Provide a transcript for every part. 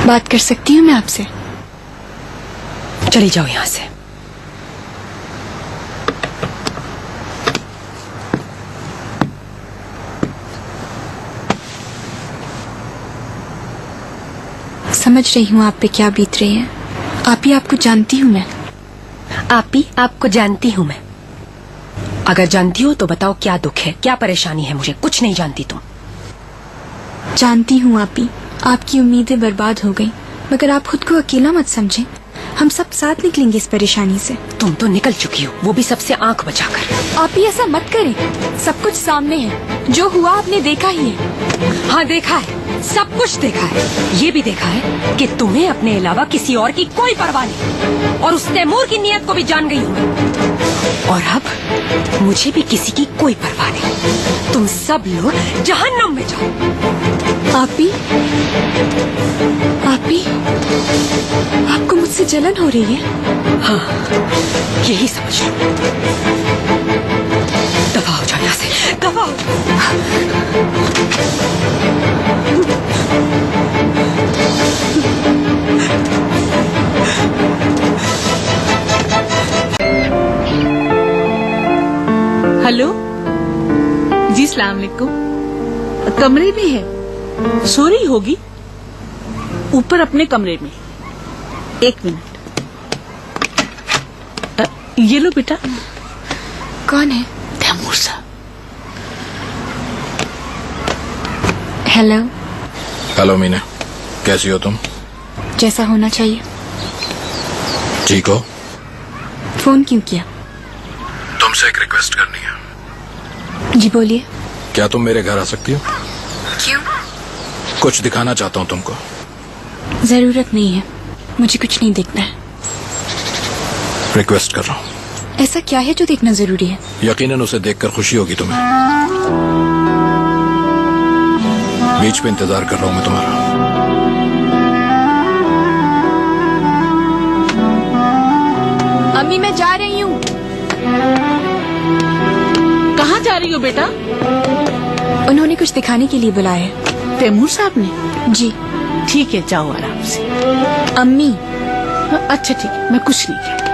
बात कर सकती हूँ मैं आपसे? चली जाओ यहाँ से। समझ रही हूँ आप पे क्या बीत रही है। आप ही आपको जानती हूँ मैं। आप ही आपको जानती हूँ मैं। अगर जानती हो तो बताओ क्या दुख है, क्या परेशानी है। मुझे कुछ नहीं जानती तुम। जानती हूँ आप ही, आपकी उम्मीदें बर्बाद हो गई, मगर आप खुद को अकेला मत समझें। हम सब साथ निकलेंगे इस परेशानी से। तुम तो निकल चुकी हो, वो भी सबसे आंख बचाकर। आप ही ऐसा मत करें, सब कुछ सामने है। जो हुआ आपने देखा ही है। हाँ देखा है, सब कुछ देखा है। ये भी देखा है कि तुम्हें अपने अलावा किसी और की कोई परवाह नहीं, और उस तैमूर की नीयत को भी जान गई हूँ मैं। और अब मुझे भी किसी की कोई परवाह नहीं। तुम सब लोग जहन्नम में जाओ। आप ही आपको मुझसे जलन हो रही है? हाँ, यही समझ लो। दफा हो जाओ यहाँ से, दफा हो हेलो जी, सलाम अलैकुम। कमरे में है, सो रही होगी ऊपर अपने कमरे में। एक मिनट। ये लो बेटा। कौन है? तैमूर साहब। हेलो। हेलो मीना, कैसी हो तुम? जैसा होना चाहिए। ठीक हो? फोन क्यों किया? तुमसे एक रिक्वेस्ट करनी है। जी बोलिए। क्या तुम मेरे घर आ सकती हो? क्यों? कुछ दिखाना चाहता हूँ तुमको। जरूरत नहीं है, मुझे कुछ नहीं देखना है। रिक्वेस्ट कर रहा हूँ। ऐसा क्या है जो देखना जरूरी है? यकीनन उसे देखकर खुशी होगी तुम्हें। बीच पे इंतजार कर रहा हूँ मैं तुम्हारा। अम्मी मैं जा रही हूँ। कहाँ जा रही हो बेटा? उन्होंने कुछ दिखाने के लिए बुलाया है। तैमूर साहब ने? जी। ठीक है, जाओ आराम से। अम्मी। अच्छा ठीक है, मैं कुछ नहीं कहती।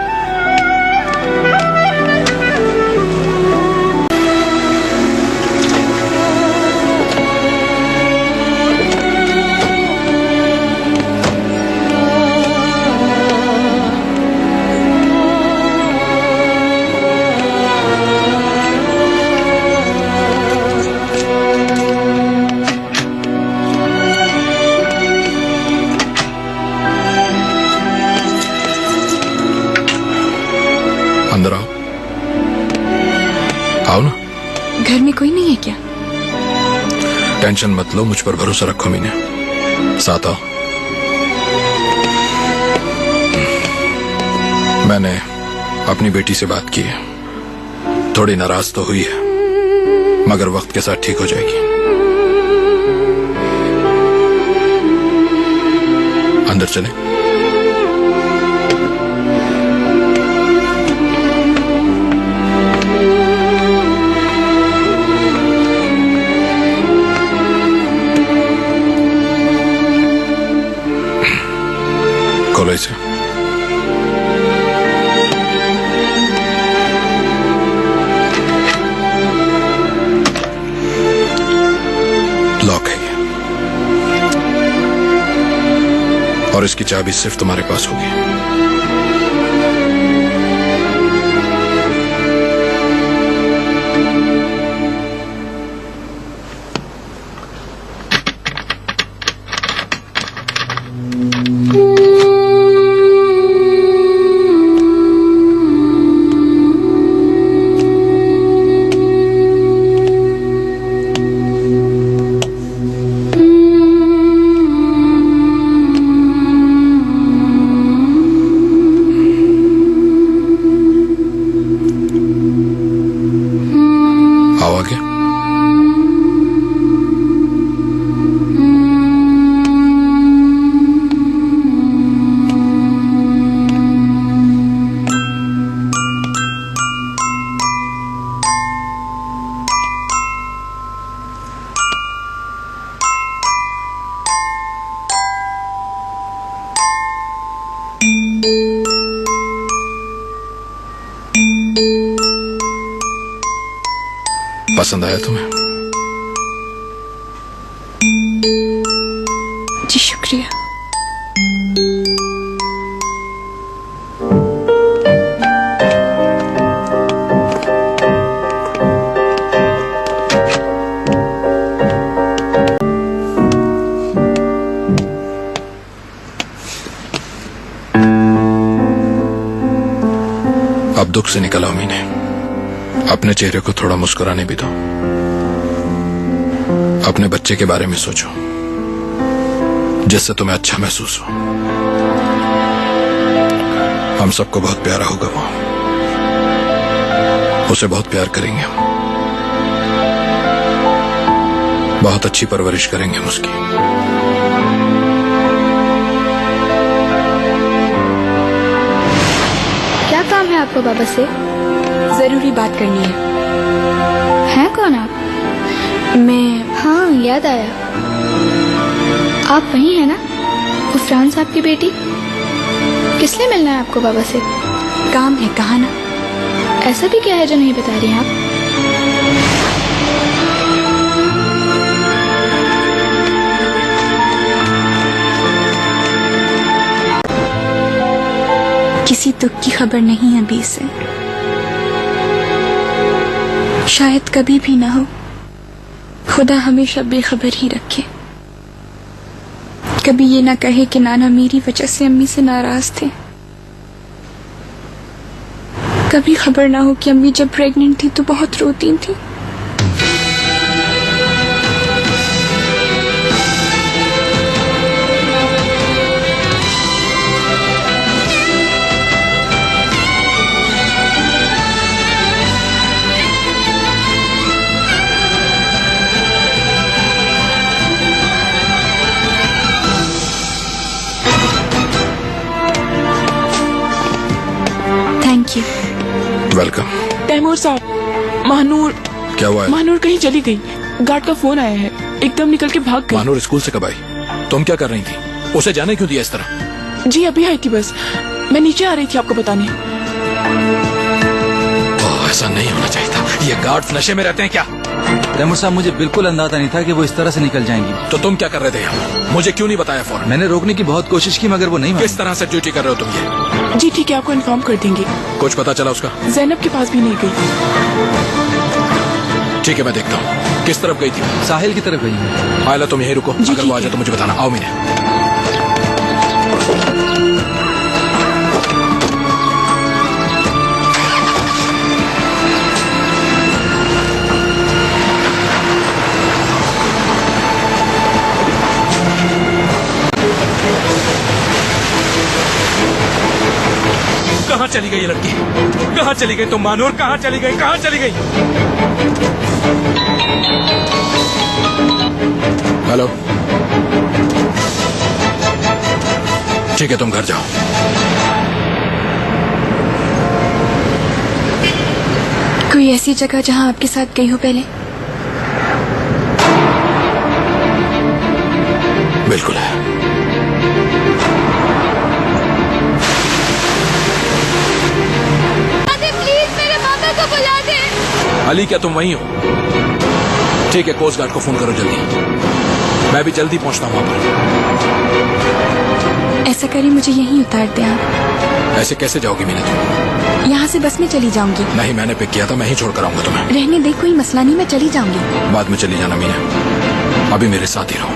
अंदर आओ। आओ ना। घर में कोई नहीं है क्या? टेंशन मत लो, मुझ पर भरोसा रखो मीना। साथ आओ। मैंने अपनी बेटी से बात की है। थोड़ी नाराज तो हुई है, मगर वक्त के साथ ठीक हो जाएगी। अंदर चलें। खोलो इसे। लॉक है ये, और इसकी चाबी सिर्फ तुम्हारे पास होगी। पसंद आया तुम्हें? जी शुक्रिया। अब दुख से निकल आओ मीने, अपने चेहरे को थोड़ा मुस्कुराने भी दो। अपने बच्चे के बारे में सोचो, जिससे तुम्हें अच्छा महसूस हो। हम सबको बहुत प्यारा होगा वो, उसे बहुत प्यार करेंगे हम, बहुत अच्छी परवरिश करेंगे हम उसकी। क्या काम है आपको बाबा से? जरूरी बात करनी है। हैं कौन आप? मैं हाँ याद आया, आप वही है ना, गुफरान साहब की बेटी? किस लिए मिलना है आपको बाबा से? काम है, कहा ना। ऐसा भी क्या है जो नहीं बता रही हैं आप? किसी दुख की खबर नहीं अभी से, शायद कभी भी ना हो। खुदा हमेशा बेखबर ही रखे। कभी ये ना कहे कि नाना मेरी वजह से अम्मी से नाराज थे। कभी खबर ना हो कि अम्मी जब प्रेग्नेंट थी तो बहुत रोती थी। Thank you. वेलकम। तैमूर साहब, महानूर। क्या हुआ है? महानूर कहीं चली गई, गार्ड का फोन आया है, एकदम निकल के भाग गई। महानूर स्कूल से कब आई? तुम क्या कर रही थी? उसे जाने क्यों दिया इस तरह? जी अभी आई थी बस, मैं नीचे आ रही थी आपको बताने। ओह, ऐसा नहीं होना चाहिए था। ये गार्ड्स नशे में रहते हैं क्या? तैमूर साहब, मुझे बिल्कुल अंदाजा नहीं था कि वो इस तरह से निकल जाएंगी। तो तुम क्या कर रहे थे यहाँ? मुझे क्यों नहीं बताया फौरन? मैंने रोकने की बहुत कोशिश की मगर वो नहीं मानी। किस तरह से ड्यूटी कर रहे हो तुम ये? जी ठीक है, आपको इन्फॉर्म कर देंगे। कुछ पता चला उसका? जैनब के पास भी नहीं गई। ठीक है, मैं देखता हूँ। किस तरफ गई थी? साहिल की तरफ गई है। आयला तुम यहीं रुको, अगर ठीक वो आ जाए है। तो मुझे बताना। आओ मीने। कहाँ चली गई ये लड़की? कहाँ चली गई तुम मानूर? कहाँ चली गई? कहाँ चली गई? हेलो, ठीक है तुम घर जाओ। कोई ऐसी जगह जहां आपके साथ गई हो पहले? बिल्कुल है। अली, क्या तुम वहीं हो? ठीक है, कोस्ट गार्ड को फोन करो जल्दी। मैं भी जल्दी पहुंचता हूं वहां पर। ऐसा करिए, मुझे यहीं उतार दे आप। ऐसे कैसे जाओगी मीना तुम? यहाँ से बस में चली जाऊंगी। नहीं, मैंने पिक किया था, मैं ही छोड़कर आऊंगा तुम्हें। रहने दे, कोई मसला नहीं, मैं चली जाऊंगी। बाद में चली जाना मीना, अभी मेरे साथ ही रहो।